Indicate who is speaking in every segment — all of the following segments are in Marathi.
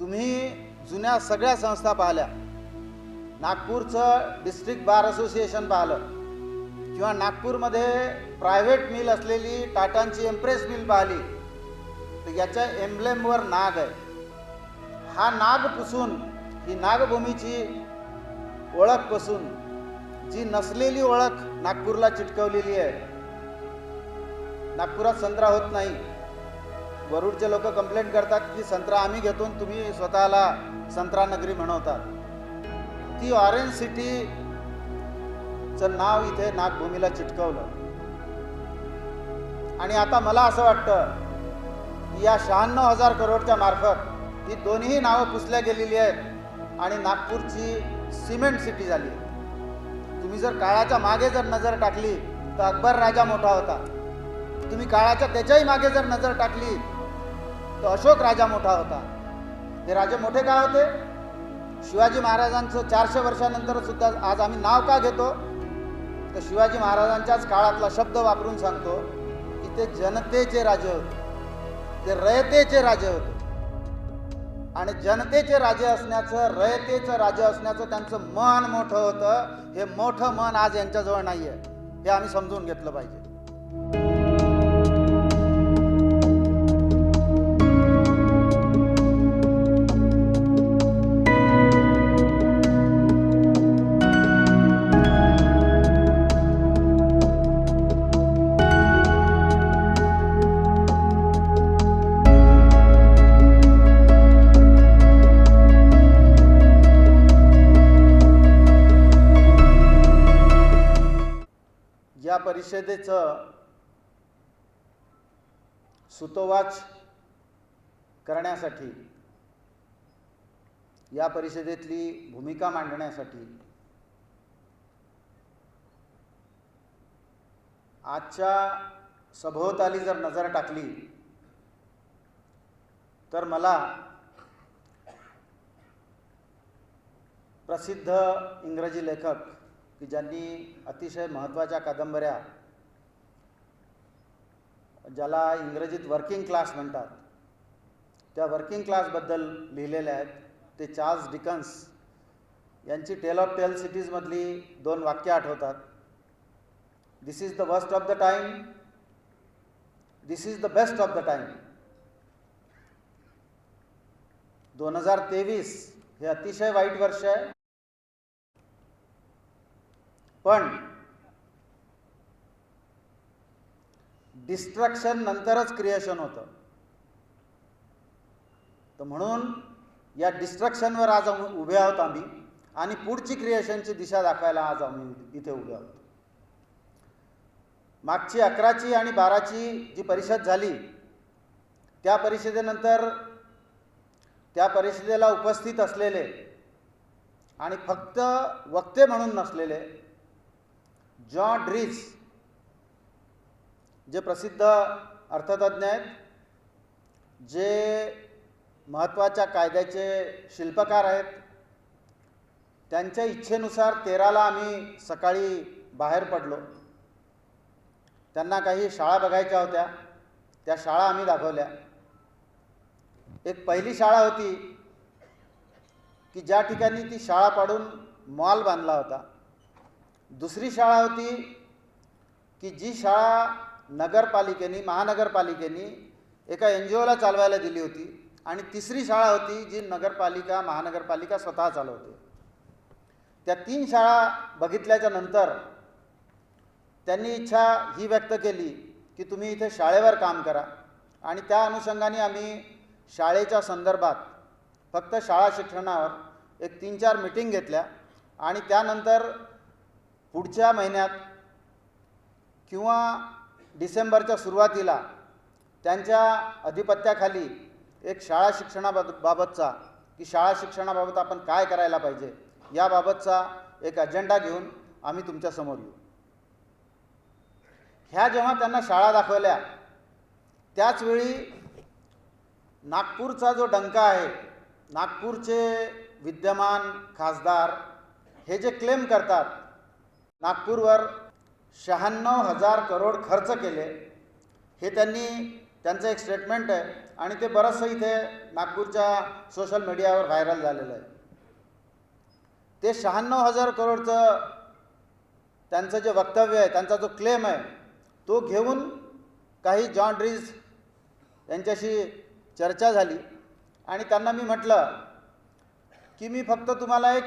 Speaker 1: तुम्ही जुन्या सगळ्या संस्था पाहिल्या, नागपूरचं डिस्ट्रिक्ट बार असोसिएशन पाहिलं किंवा नागपूरमध्ये प्रायव्हेट मिल असलेली टाटांची एम्प्रेस मिल पाहिली, तर याच्या एम्ब्लेमवर नाग आहे. हा नाग पुसून, ही नागभूमीची ओळख पासून जी नसलेली ओळख नागपूरला चिटकवलेली आहे. नागपुरात संत्रा होत नाही. वरुडचे लोक कंप्लेंट करतात की संत्रा आम्ही घेतो, तुम्ही स्वतःला संत्रा नगरी म्हणवतात. ती ऑरेंज सिटीचं नाव इथे नागभूमीला चिटकवलं. आणि आता मला असं वाटतं की या 96,000 करोडच्या मार्फत ही दोन्ही नावं पुसल्या गेलेली आहेत आणि नागपूरची सिमेंट सिटी झाली. तुम्ही जर काळाच्या मागे जर नजर टाकली तर अकबर राजा मोठा होता. तुम्ही काळाच्या त्याच्याही मागे जर नजर टाकली तर अशोक राजा मोठा होता. हे राजे मोठे का होते? शिवाजी महाराजांचं 400 वर्षानंतर सुद्धा आज आम्ही नाव का घेतो, तर शिवाजी महाराजांच्याच काळातला शब्द वापरून सांगतो की ते जनतेचे राजे होते, ते रयतेचे राजे होते. आणि जनतेचे राजे असण्याचं, रयतेचं राजे असण्याचं त्यांचं मन मोठं होतं. हे मोठं मन आज यांच्याजवळ नाही आहे, हे आम्ही समजून घेतलं पाहिजे. या परिषदेचं सुतोवाच करण्यासाठी, या परिषदेतली भूमिका मांडण्यासाठी आजच्या सभोवताली जर नजर टाकली तर मला प्रसिद्ध इंग्रजी लेखक की ज्यांनी अतिशय महत्त्वाच्या कादंबऱ्या, ज्याला इंग्रजीत वर्किंग क्लास म्हणतात, त्या वर्किंग क्लासबद्दल लिहिलेल्या आहेत, ते चार्ल्स डिकन्स यांची टेल ऑफ 10 सिटीजमधली 2 वाक्य आठवतात. This is the worst of the time, this is the best of the time. 2023 हे अतिशय वाईट वर्ष आहे, पण डिस्ट्रक्शन नंतरच क्रिएशन होतं. तर म्हणून या डिस्ट्रक्शनवर आज उभे आहोत आम्ही आणि पुढची क्रिएशनची दिशा दाखवायला आज आम्ही इथे उभे आहोत. मागची 11ची आणि 12ची जी परिषद झाली, त्या परिषदेनंतर त्या परिषदेला उपस्थित असलेले आणि फक्त वक्ते म्हणून नसलेले जॉन ड्रीस, जे प्रसिद्ध अर्थतज्ञ आहेत, जे महत्त्वाच्या कायद्याचे शिल्पकार आहेत, त्यांच्या इच्छेनुसार 13ला आम्ही सकाळी बाहेर पडलो. त्यांना काही शाळा बघायच्या होत्या, त्या शाळा आम्ही दाखवल्या. एक पहिली शाळा होती की ज्या ठिकाणी ती शाळा पाडून मॉल बांधला होता. दुसरी शाळा होती की जी शाळा नगरपालिकेने, महानगरपालिकेने एका NGOला चालवायला दिली होती. आणि तिसरी शाळा होती जी नगरपालिका, महानगरपालिका स्वतः चालवते. त्या 3 शाळा बघितल्याच्या नंतर त्यांनी इच्छा ही व्यक्त केली की तुम्ही इथे शाळेवर काम करा. आणि त्या अनुषंगाने आम्ही शाळेच्या संदर्भात, फक्त शाळा शिक्षणावर एक 3-4 मीटिंग घेतल्या. आणि त्यानंतर पुढच्या महिन्यात किंवा डिसेंबरच्या सुरुवातीला त्यांच्या अधिपत्याखाली एक शाळा शिक्षणाबाबतचा, की शाळा शिक्षणाबाबत आपण काय करायला पाहिजे याबाबतचा एक अजेंडा घेऊन आम्ही तुमच्यासमोर येऊ. ह्या जेव्हा त्यांना शाळा दाखवल्या, त्याचवेळी नागपूरचा जो डंका आहे, नागपूरचे विद्यमान खासदार हे जे क्लेम करतात, नागपूरवर 96,000 करोड खर्च केले, हे त्यांचं एक स्टेटमेंट आहे आणि ते बरंचसं इथे नागपूरच्या सोशल मीडियावर व्हायरल झालेलं आहे. ते 96,000 करोडचं त्यांचं जे वक्तव्य आहे, त्यांचा जो क्लेम आहे, तो घेऊन काही जॉन ड्रीज यांच्याशी चर्चा झाली आणि त्यांना मी म्हटलं की मी फक्त तुम्हाला एक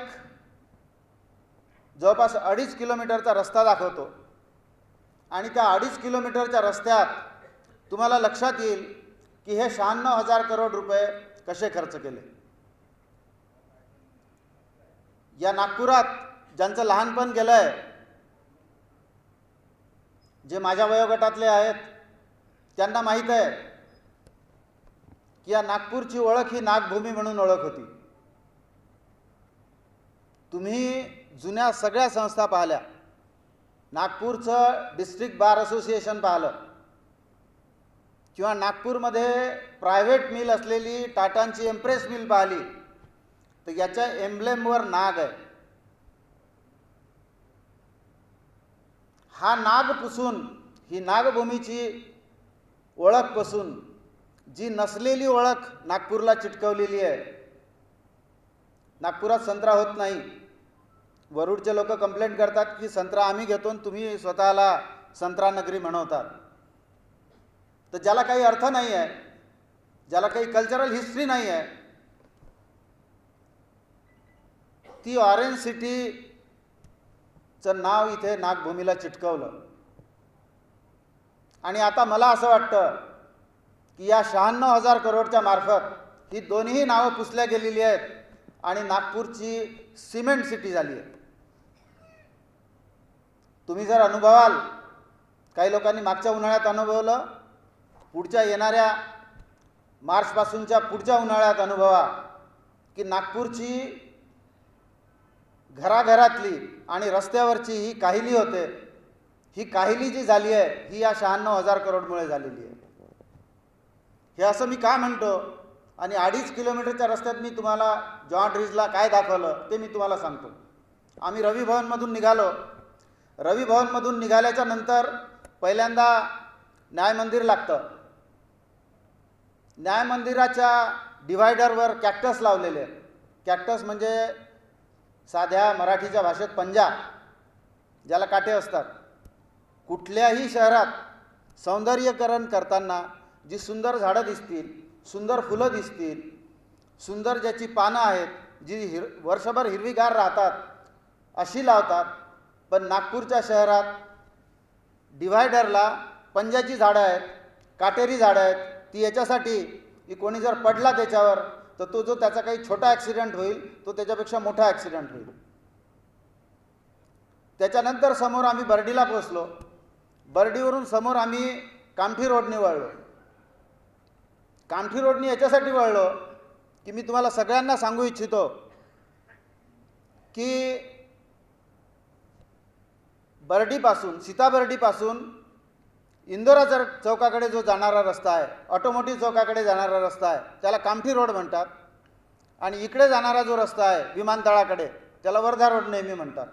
Speaker 1: जवळपास 2.5 किलोमीटरचा रस्ता दाखवतो आणि त्या 2.5 किलोमीटरच्या रस्त्यात तुम्हाला लक्षात येईल की हे 96,000 करोड रुपये कसे खर्च केले. या नागपुरात ज्यांचं लहानपण गेलं आहे, जे माझ्या वयोगटातले आहेत, त्यांना माहीत आहे की या नागपूरची ओळख ही नागभूमी म्हणून ओळख होती. तुम्ही जुन्या सगळ्या संस्था पाहिल्या, नागपूरचं डिस्ट्रिक्ट बार असोसिएशन पाहिलं किंवा नागपूरमध्ये प्रायव्हेट मिल असलेली टाटांची एम्प्रेस मिल पाहिली, तर याच्या एम्ब्लेमवर नाग आहे. हा नाग पुसून, ही नागभूमीची ओळख पासून जी नसलेली ओळख नागपूरला चिटकवलेली आहे. नागपुरात संत्रा होत नाही. वरुडचे लोक कंप्लेंट करतात की संत्रा आम्ही घेतो आणि तुम्ही स्वतःला संत्रा नगरी म्हणवतात. तर ज्याला काही अर्थ नाही आहे, ज्याला काही कल्चरल हिस्ट्री नाही आहे, ती ऑरेंज सिटीचं नाव इथे नागभूमीला चिटकवलं. आणि आता मला असं वाटतं की या 96,000 करोडच्या मार्फत ही दोन्ही नावं पुसल्या गेलेली आहेत आणि नागपूरची सिमेंट सिटी झाली आहे. तुम्ही जर अनुभवाल, काही लोकांनी मागच्या उन्हाळ्यात अनुभवलं, पुढच्या येणाऱ्या मार्चपासूनच्या पुढच्या उन्हाळ्यात अनुभवा की नागपूरची घराघरातली आणि रस्त्यावरची ही काहिली होते, ही काहिली जी झाली आहे ही या 96,000 करोडमुळे झालेली आहे. हे असं मी का म्हणतो आणि 2.5 किलोमीटरच्या रस्त्यात मी तुम्हाला जॉन ड्रीजला काय दाखवलं ते मी तुम्हाला सांगतो. आम्ही रवी भवनमधून निघालो. रवी भवनमधून निघाल्याच्या नंतर पहिल्यांदा न्याय मंदिर लागतं. न्याय मंदिराच्या डिव्हायडरवर कॅक्टस लावलेले आहेत. कॅक्टस म्हणजे साध्या मराठीच्या भाषेत पंजा, ज्याला काटे असतात. कुठल्याही शहरात सौंदर्यीकरण करताना जी सुंदर झाडं दिसतील, सुंदर फुलं दिसतील, सुंदर ज्याची पानं आहेत, जी वर्षभर हिरवीगार राहतात, अशी लावतात. पण नागपूरच्या शहरात डिव्हायडरला पंजाची झाडं आहेत, काटेरी झाडं आहेत. ती याच्यासाठी की कोणी जर पडला त्याच्यावर तर तो जो त्याचा काही छोटा ॲक्सिडेंट होईल तो त्याच्यापेक्षा मोठा ॲक्सिडेंट होईल. त्याच्यानंतर समोर आम्ही बर्डीला पोचलो. बर्डीवरून समोर आम्ही कामठी रोडने वळलो. कामठी रोडने याच्यासाठी वळलो की मी तुम्हाला सगळ्यांना सांगू इच्छितो की बर्डीपासून, सीताबर्डीपासून इंदोरा चौकाकडे जो जाणारा रस्ता आहे, ऑटोमोटिव्ह चौकाकडे जाणारा रस्ता आहे, त्याला कामठी रोड म्हणतात. आणि इकडे जाणारा जो रस्ता आहे विमानतळाकडे, त्याला वर्धा रोड नेहमी म्हणतात.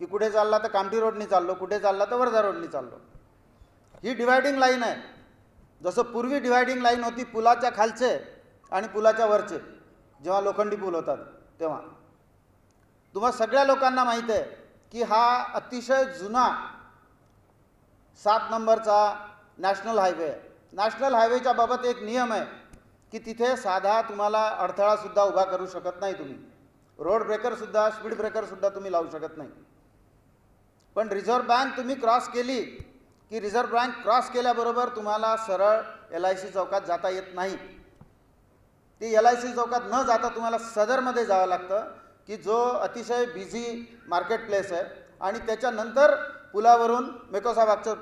Speaker 1: की कुठे चालला तर कामठी रोडनी चाललो, कुठे चालला तर वर्धा रोडनी चाललो. ही डिवायडिंग लाईन आहे. जसं पूर्वी डिवायडिंग लाईन होती पुलाच्या खालचे आणि पुलाच्या वरचे, जेव्हा लोखंडी पूल होतात तेव्हा. तुम्हा सगळ्या लोकांना माहीत आहे की हा अतिशय जुना 7 नंबरचा नॅशनल हायवे आहे. नॅशनल हायवेच्या बाबत एक नियम आहे की तिथे साधा तुम्हाला अडथळासुद्धा उभा करू शकत नाही. तुम्ही रोड ब्रेकरसुद्धा, स्पीड ब्रेकरसुद्धा तुम्ही लावू शकत नाही. पण रिझर्व्ह बँक तुम्ही क्रॉस केली की रिझर्व्ह बँक क्रॉस केल्याबरोबर तुम्हाला सरळ LIC चौकात जाता येत नाही. ती LIC चौकात न जाता तुम्हाला सदरमध्ये जावं लागतं की जो अतिशय बिझी मार्केट प्लेस आहे. आणि त्याच्यानंतर पुलावरून मेकोसाबागच्या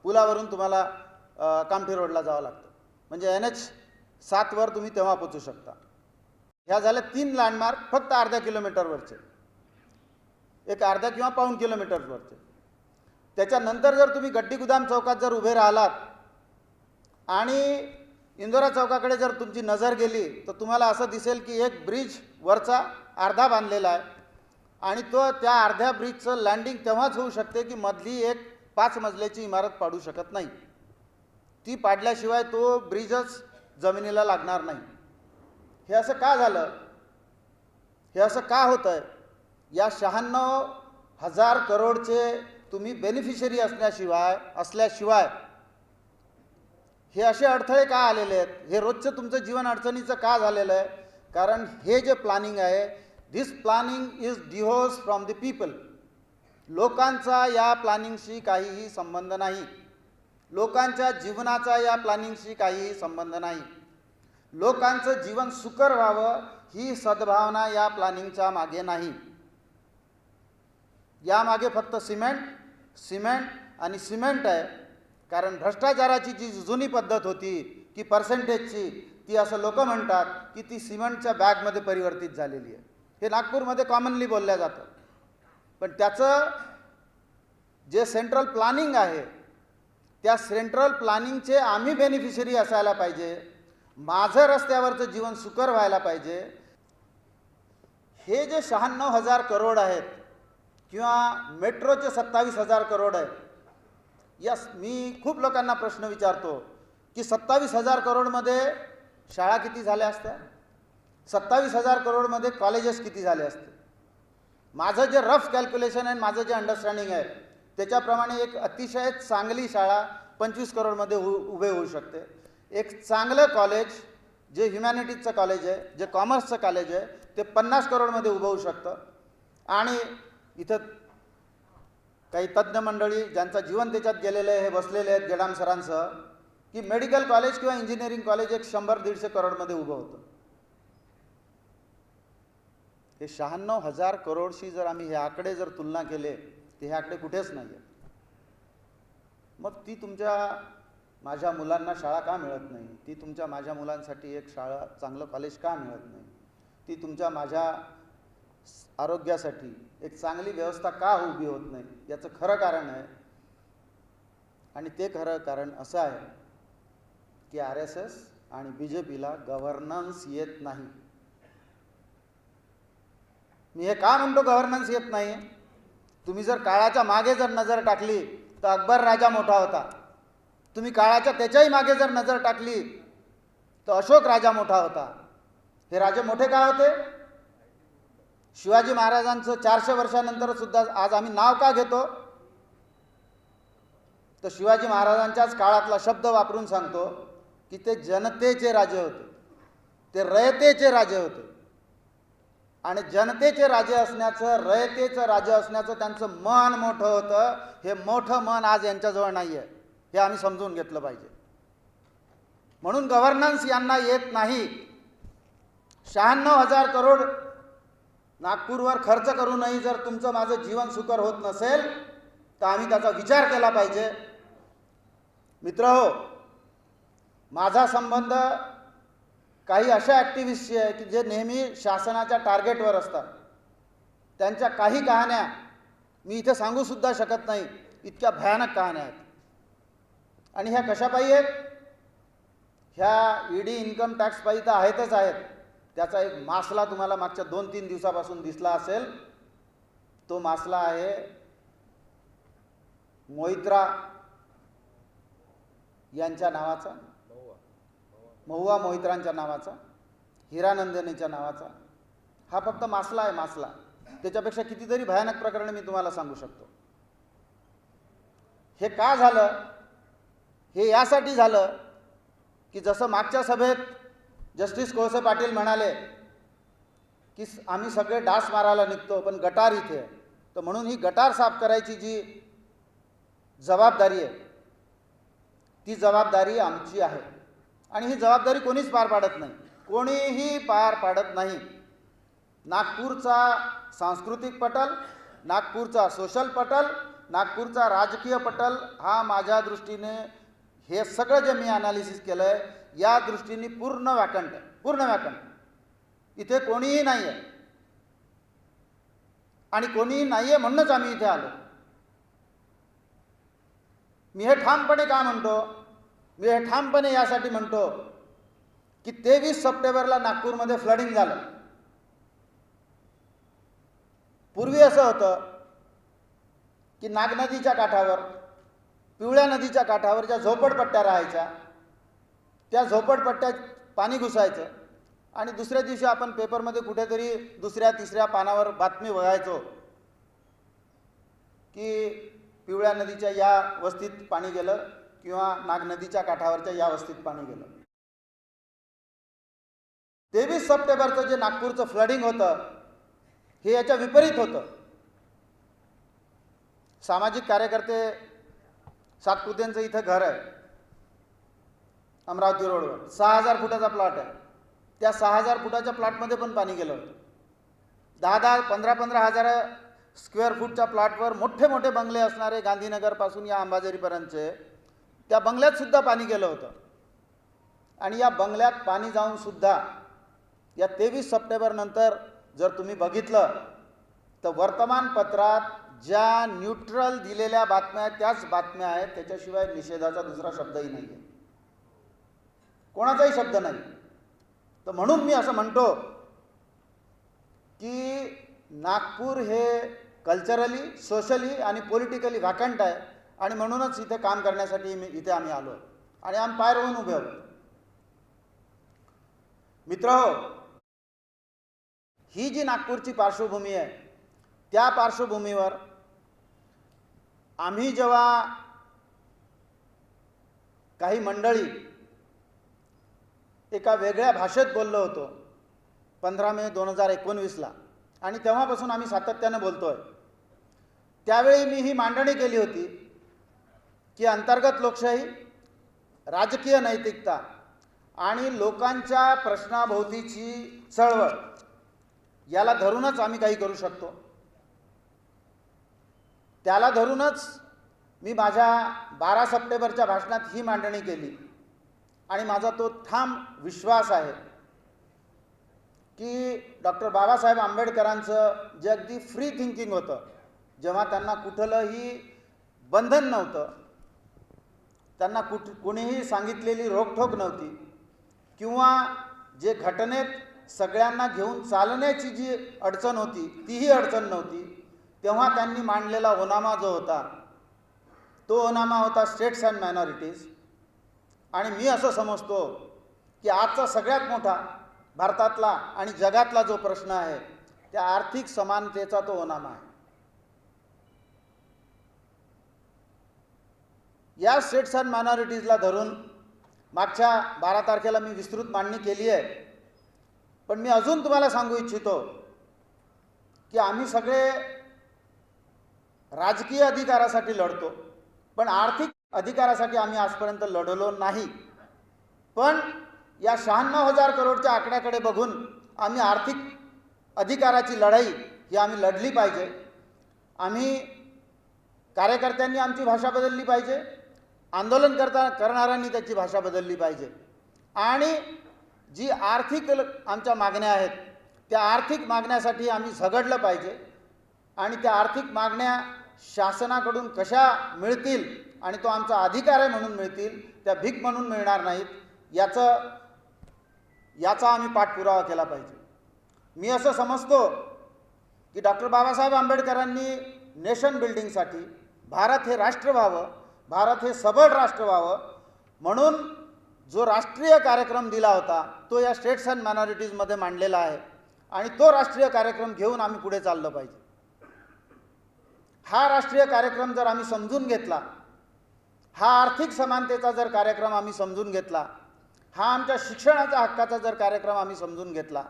Speaker 1: पुलावरून तुम्हाला कामठी रोडला जावं लागतं. म्हणजे NH7 वर तुम्ही तेव्हा पोचू शकता. ह्या झाल्या 3 लँडमार्क फक्त अर्ध्या किलोमीटरवरचे, एक अर्धा किंवा पाऊण किलोमीटरवरचे. त्याच्यानंतर जर तुम्ही गड्डी गुदाम चौकात जर उभे राहिलात आणि इंदोरा चौकाकडे जर तुमची नजर गेली तर तुम्हाला असं दिसेल की एक ब्रिज वरचा अर्धा बांधलेला आहे आणि तो त्या अर्ध्या ब्रिजचं लँडिंग तेव्हाच होऊ शकते की मधली एक 5 मजल्याची इमारत पाडू शकत नाही. ती पाडल्याशिवाय तो ब्रिजच जमिनीला लागणार नाही. हे असं का झालं? हे असं का होतं आहे? या 96,000 करोडचे तुम्ही बेनिफिशरी असल्याशिवाय हे असे अडथळे का आलेले आहेत? हे रोजचं तुमचं जीवन अडचणीचं का झालेलं आहे? कारण हे जे प्लॅनिंग आहे, this planning is divorce from the people. लोकांचा या प्लॅनिंगशी काहीही संबंध नाही. लोकांच्या जीवनाचा या प्लॅनिंगशी काहीही संबंध नाही. लोकांचं जीवन सुकर व्हावं ही सद्भावना या प्लॅनिंगच्या मागे नाही. यामागे फक्त सिमेंट आणि सिमेंट आहे. कारण भ्रष्टाचाराची जी जुनी पद्धत होती की पर्सेंटेजची, ती असं लोक म्हणतात की ती सिमेंटच्या बॅगमध्ये परिवर्तित झालेली आहे. हे नागपूरमध्ये कॉमनली बोलल्या जातं. पण त्याचं जे सेंट्रल प्लॅनिंग आहे, त्या सेंट्रल प्लॅनिंगचे आम्ही बेनिफिशरी असायला पाहिजे. माझं रस्त्यावरचं जीवन सुकर व्हायला पाहिजे. हे जे 96,000 करोड आहेत किंवा मेट्रोचे 27,000 करोड आहेत, यस, मी खूप लोकांना प्रश्न विचारतो की 27,000 करोडमध्ये शाळा किती झाल्या असत्या? 27,000 करोडमध्ये कॉलेजेस किती झाले असते? माझं जे रफ कॅल्क्युलेशन आहे, माझं जे अंडरस्टँडिंग आहे, त्याच्याप्रमाणे एक अतिशय चांगली शाळा 25 करोडमध्ये उभे होऊ शकते. एक चांगलं कॉलेज जे ह्युमॅनिटीजचं कॉलेज आहे, जे कॉमर्सचं कॉलेज आहे, ते 50 करोडमध्ये उभं होऊ शकतं. आणि इथं काही तज्ज्ञ मंडळी ज्यांचं जीवन त्याच्यात गेलेलं आहे, हे बसलेले आहेत गेडाम सरांसह, की मेडिकल कॉलेज किंवा इंजिनिअरिंग कॉलेज एक 100-150 करोडमध्ये उभं होतं. हे 96,000 करोडशी जर आम्ही हे आकडे जर तुलना केले, तर हे आकडे कुठेच नाही आहेत. मग ती माझ्या मुलांना शाळा का मिळत नाही? ती माझ्या मुलांसाठी एक शाळा, चांगलं कॉलेज का मिळत नाही? ती माझ्या आरोग्यासाठी एक चांगली व्यवस्था का उभी होत नाही? याचं खरं कारण आहे. आणि ते खरं कारण असं आहे की RSS आणि BJPला गव्हर्नन्स येत नाही. मी हे का म्हणतो गव्हर्नन्स येत नाही? तुम्ही जर काळाच्या मागे जर नजर टाकली तर अकबर राजा मोठा होता. तुम्ही काळाच्या त्याच्याही मागे जर नजर टाकली तर अशोक राजा मोठा होता. हे राजे मोठे का होते? शिवाजी महाराजांचं 400 वर्षानंतर सुद्धा आज आम्ही नाव का घेतो? तर शिवाजी महाराजांच्याच काळातला शब्द वापरून सांगतो की ते जनतेचे राजे होते, ते रयतेचे राजे होते. आणि जनतेचे राजे असण्याचं, रयतेचं राजे असण्याचं त्यांचं मन मोठं होतं. हे मोठं मन आज यांच्याजवळ नाही आहे. हे आम्ही समजून घेतलं पाहिजे. म्हणून गव्हर्नन्स यांना येत नाही. 96,000 करोड नागपूरवर खर्च करूनही जर तुमचं माझं जीवन सुकर होत नसेल तर आम्ही त्याचा विचार केला पाहिजे. मित्रहो, माझा संबंध काही अशा ॲक्टिव्हिस्टशी आहे की जे नेहमी शासनाच्या टार्गेटवर असतात. त्यांच्या काही कहाण्या मी इथे सांगूसुद्धा शकत नाही, इतक्या भयानक कहाण्या आहेत. आणि ह्या कशापायी आहेत? ह्या ED इन्कम टॅक्सपायी तर आहेतच आहेत. त्याचा एक मासला तुम्हाला मागच्या 2-3 दिवसापासून दिसला असेल. तो मासला आहे मोहित्रा यांच्या नावाचा, महुआ मोहित्रांच्या नावाचा, हिरानंदिनीच्या नावाचा. हा फक्त मासला आहे, मासला. त्याच्यापेक्षा कितीतरी भयानक प्रकरण मी तुम्हाला सांगू शकतो. हे का झालं? हे यासाठी झालं की जसं मागच्या सभेत जस्टिस कोळसे पाटील म्हणाले की आम्ही सगळे डास मारायला निघतो पण गटार इथे आहे, तर म्हणून ही गटार साफ करायची जी जबाबदारी आहे ती जबाबदारी आमची आहे. आणि ही जबाबदारी कोणीच पार पाडत नाही, कोणीही पार पाडत नाही. नागपूरचा सांस्कृतिक पटल, नागपूरचा सोशल पटल, नागपूरचा राजकीय पटल हा माझ्या दृष्टीने, हे सगळं जे मी ॲनालिसिस केलं आहे या दृष्टीने पूर्ण वॅकंट आहे, पूर्ण वॅकंट. इथे कोणीही नाही आहे. आणि कोणीही नाही आहे म्हणूनच आम्ही इथे आलो. मी हे ठामपणे का म्हणतो? मी हे ठामपणे यासाठी म्हणतो की 23 सप्टेंबरला नागपूरमध्ये फ्लडिंग झालं. पूर्वी असं होतं की नागनदीच्या काठावर पिवळ्या नदीच्या काठावर ज्या झोपडपट्ट्या राहायच्या त्या झोपडपट्ट्यात पाणी घुसायचं आणि दुसऱ्या दिवशी आपण पेपरमध्ये कुठेतरी दुसऱ्या तिसऱ्या पानावर बातमी बघायचो की पिवळ्या नदीच्या या वस्तीत पाणी गेलं किंवा नाग नदीच्या काठावरच्या या वस्तीत पाणी गेलं. 23 सप्टेंबरचं जे नागपूरचं फ्लडिंग होतं हे याच्या विपरीत होतं. सामाजिक कार्यकर्ते सातपुतेंचं इथं घर आहे अमरावती रोडवर, 6000 फुटाचा प्लॉट आहे. त्या 6000 फुटाच्या प्लॉटमध्ये पण पाणी गेलं होतं. 10-10, 15-15 हजार स्क्वेअर फूटच्या प्लॉटवर मोठे मोठे बंगले असणारे गांधीनगरपासून या अंबाझरीपर्यंतचे त्या बंगल्यात सुद्धा पाणी गेलं होतं. आणि या बंगल्यात पाणी जाऊन सुद्धा या 23 सप्टेंबर नंतर जर तुम्ही बघितलं तर वर्तमानपत्रात ज्या न्यूट्रल दिलेल्या बातम्या आहेत त्याच बातम्या आहेत, त्याच्याशिवाय निषेधाचा दुसरा शब्दही नाही आहे, कोणाचाही शब्द नाही. तर म्हणून मी असं म्हणतो की नागपूर हे कल्चरली, सोशली आणि पॉलिटिकली व्हॅकंट आहे आणि म्हणूनच इथे काम करण्यासाठी इथे आम्ही आलो आणि आम्ही पाय रोवून उभे आहोत. मित्रहो, ही जी नागपूरची पार्श्वभूमी आहे त्या पार्श्वभूमीवर आम्ही जेव्हा काही मंडळी एका वेगळ्या भाषेत बोललो होतो 15 मे 2019ला आणि तेव्हापासून आम्ही सातत्याने बोलतोय, त्यावेळी मी ही मांडणी केली होती की अंतर्गत लोकशाही, राजकीय नैतिकता आणि लोकांच्या प्रश्नाभोवतीची चळवळ याला धरूनच आम्ही काही करू शकतो. त्याला धरूनच मी माझ्या 12 सप्टेंबरच्या भाषणात ही मांडणी केली आणि माझा तो ठाम विश्वास आहे की डॉक्टर बाबासाहेब आंबेडकरांचं जे अगदी फ्री थिंकिंग होतं, जेव्हा त्यांना कुठलंही बंधन नव्हतं, त्यांना कोणीही सांगितलेली रोकठोक नव्हती किंवा जे घटनेत सगळ्यांना घेऊन चालण्याची जी अडचण होती तीही अडचण नव्हती, तेव्हा त्यांनी मांडलेला ओनामा जो होता तो ओनामा होता स्टेट्स अँड मायनॉरिटीज. आणि मी असं समजतो की आजचा सगळ्यात मोठा भारतातला आणि जगातला जो प्रश्न आहे त्या आर्थिक समानतेचा तो ओनामा आहे. या स्टेट्स अँड मायनॉरिटीजला धरून मागच्या 12 तारखेला मी विस्तृत मांडणी केली आहे. पण मी अजून तुम्हाला सांगू इच्छितो की आम्ही सगळे राजकीय अधिकारासाठी लढतो, पण आर्थिक अधिकारासाठी आम्ही आजपर्यंत लढलो नाही. पण या 96,000 करोडच्या आकड्याकडे बघून आम्ही आर्थिक अधिकाराची लढाई ही आम्ही लढली पाहिजे. आम्ही कार्यकर्त्यांनी आमची भाषा बदलली पाहिजे, आंदोलन करणाऱ्यांनी त्याची भाषा बदलली पाहिजे आणि जी आर्थिक आमच्या मागण्या आहेत त्या आर्थिक मागण्यासाठी आम्ही झगडलं पाहिजे आणि त्या आर्थिक मागण्या शासनाकडून कशा मिळतील आणि तो आमचा अधिकार आहे म्हणून मिळतील, त्या भीक म्हणून मिळणार नाहीत, याचा आम्ही पाठपुरावा केला पाहिजे. मी असं समजतो की डॉक्टर बाबासाहेब आंबेडकरांनी नेशन बिल्डिंगसाठी, भारत हे राष्ट्र व्हावं, भारत हे सबळ राष्ट्र व्हावं म्हणून जो राष्ट्रीय कार्यक्रम दिला होता तो या स्टेट्स अँड मायनॉरिटीजमध्ये मांडलेला आहे आणि तो राष्ट्रीय कार्यक्रम घेऊन आम्ही पुढे चाललं पाहिजे. हा राष्ट्रीय कार्यक्रम जर आम्ही समजून घेतला, हा आर्थिक समानतेचा जर कार्यक्रम आम्ही समजून घेतला, हा आमच्या शिक्षणाच्या हक्काचा जर कार्यक्रम आम्ही समजून घेतला,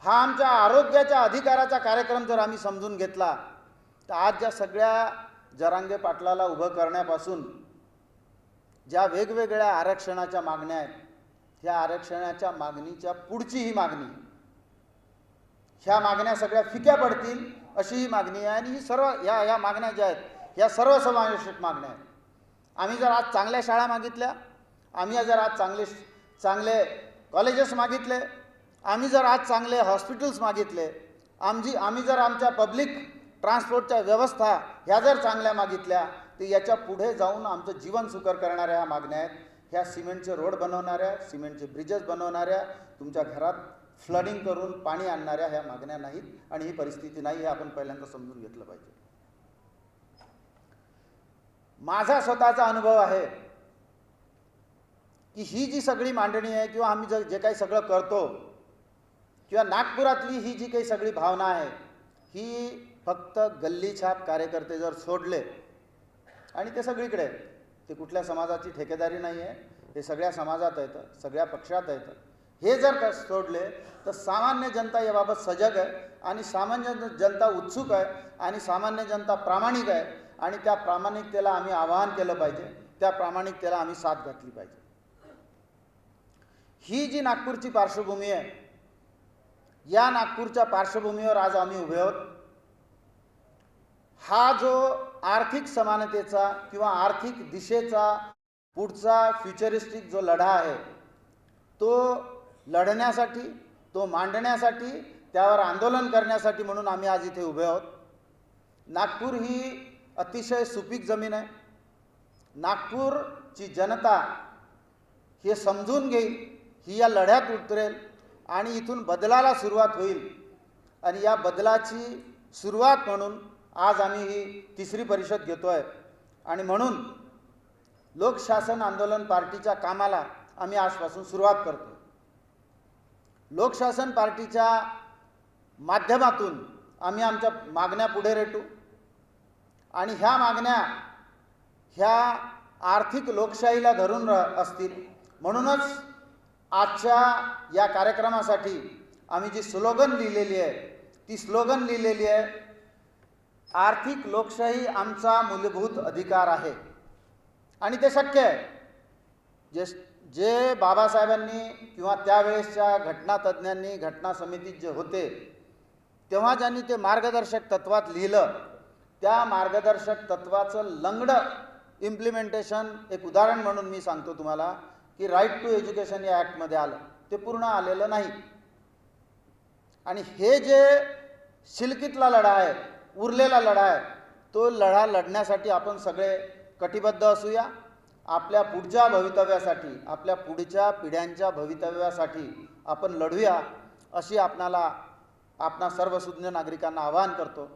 Speaker 1: हा आमच्या आरोग्याच्या अधिकाराचा कार्यक्रम जर आम्ही समजून घेतला, तर आज ज्या सगळ्या जरांगे पाटलाला उभं करण्यापासून ज्या वेगवेगळ्या आरक्षणाच्या मागण्या आहेत, ह्या आरक्षणाच्या मागणीच्या पुढची ही मागणी, ह्या मागण्या सगळ्या फिक्या पडतील अशी ही मागणी आहे. आणि ही सर्व ह्या मागण्या ज्या आहेत ह्या सर्वसमावेशक मागण्या आहेत. आम्ही जर आज चांगल्या शाळा मागितल्या, आम्ही जर आज चांगले कॉलेजेस मागितले, आम्ही जर आज चांगले हॉस्पिटल्स मागितले, आम्ही जर आमच्या पब्लिक ट्रान्सपोर्टच्या व्यवस्था ह्या जर चांगल्या मागितल्या, तर याच्या पुढे जाऊन आमचं जीवन सुकर करणाऱ्या ह्या मागण्या आहेत. ह्या सिमेंटचे रोड बनवणाऱ्या, सिमेंटचे ब्रिजेस बनवणाऱ्या, तुमच्या घरात फ्लडिंग करून पाणी आणणाऱ्या ह्या मागण्या नाहीत आणि ही परिस्थिती नाही, हे आपण पहिल्यांदा समजून घेतलं पाहिजे. माझा स्वतःचा अनुभव आहे की ही जी सगळी मांडणी आहे किंवा आम्ही जे काही सगळं करतो किंवा नागपुरातली ही जी काही सगळी भावना आहे ही फक्त गल्लीछाप कार्यकर्ते जर सोडले, आणि ते सगळीकडे आहेत, ते कुठल्या समाजाची ठेकेदारी नाही आहे, हे सगळ्या समाजात येतं, सगळ्या पक्षात येतं, हे जर सोडले तर सामान्य जनता याबाबत सजग आहे आणि सामान्य जनता उत्सुक आहे आणि सामान्य जनता प्रामाणिक आहे आणि त्या प्रामाणिकतेला आम्ही आवाहन केलं पाहिजे, त्या प्रामाणिकतेला आम्ही साथ घातली पाहिजे. ही जी नागपूरची पार्श्वभूमी आहे, या नागपूरच्या पार्श्वभूमीवर आज आम्ही उभे आहोत. हा जो आर्थिक समानतेचा किंवा आर्थिक दिशेचा पुढचा फ्युचरिस्टिक जो लढा आहे तो लढण्यासाठी, तो मांडण्यासाठी, त्यावर आंदोलन करण्यासाठी म्हणून आम्ही आज इथे उभे आहोत. नागपूर ही अतिशय सुपीक जमीन आहे. नागपूरची जनता हे समजून घेईल, ही या लढ्यात उतरेल आणि इथून बदलाला सुरुवात होईल. आणि या बदलाची सुरुवात म्हणून आज आम्ही ही तिसरी परिषद घेतो आहे आणि म्हणून लोकशासन आंदोलन पार्टीच्या कामाला आम्ही आजपासून सुरुवात करतो. लोकशासन पार्टीच्या माध्यमातून आम्ही आमच्या मागण्या पुढे रेटू आणि ह्या मागण्या ह्या आर्थिक लोकशाहीला धरून असतील. म्हणूनच आजच्या या कार्यक्रमासाठी आम्ही जी स्लोगन लिहिलेली आहे ती स्लोगन लिहिलेली आहे, आर्थिक लोकशाही आमचा मूलभूत अधिकार आहे. आणि ते शक्य आहे. जे बाबासाहेबांनी किंवा त्यावेळेसच्या घटनातज्ञांनी घटना समितीत जे होते तेव्हा ज्यांनी ते मार्गदर्शक तत्वात लिहिलं, त्या मार्गदर्शक तत्वाचं लंगडं इम्प्लिमेंटेशन एक उदाहरण म्हणून मी सांगतो तुम्हाला की राईट टू एज्युकेशन या ॲक्टमध्ये आलं, ते पूर्ण आलेलं नाही. आणि हे जे शिलकीतला लढा आहे, उरलेला लढा आहे, तो लढा लढण्यासाठी आपण सगळे कटिबद्ध असूया. आपल्या पुढच्या भवितव्यासाठी, आपल्या पुढच्या पिढ्यांच्या भवितव्यासाठी आपण लढूया, अशी आपणा सर्व सुज्ञ नागरिकांना आवाहन करतो.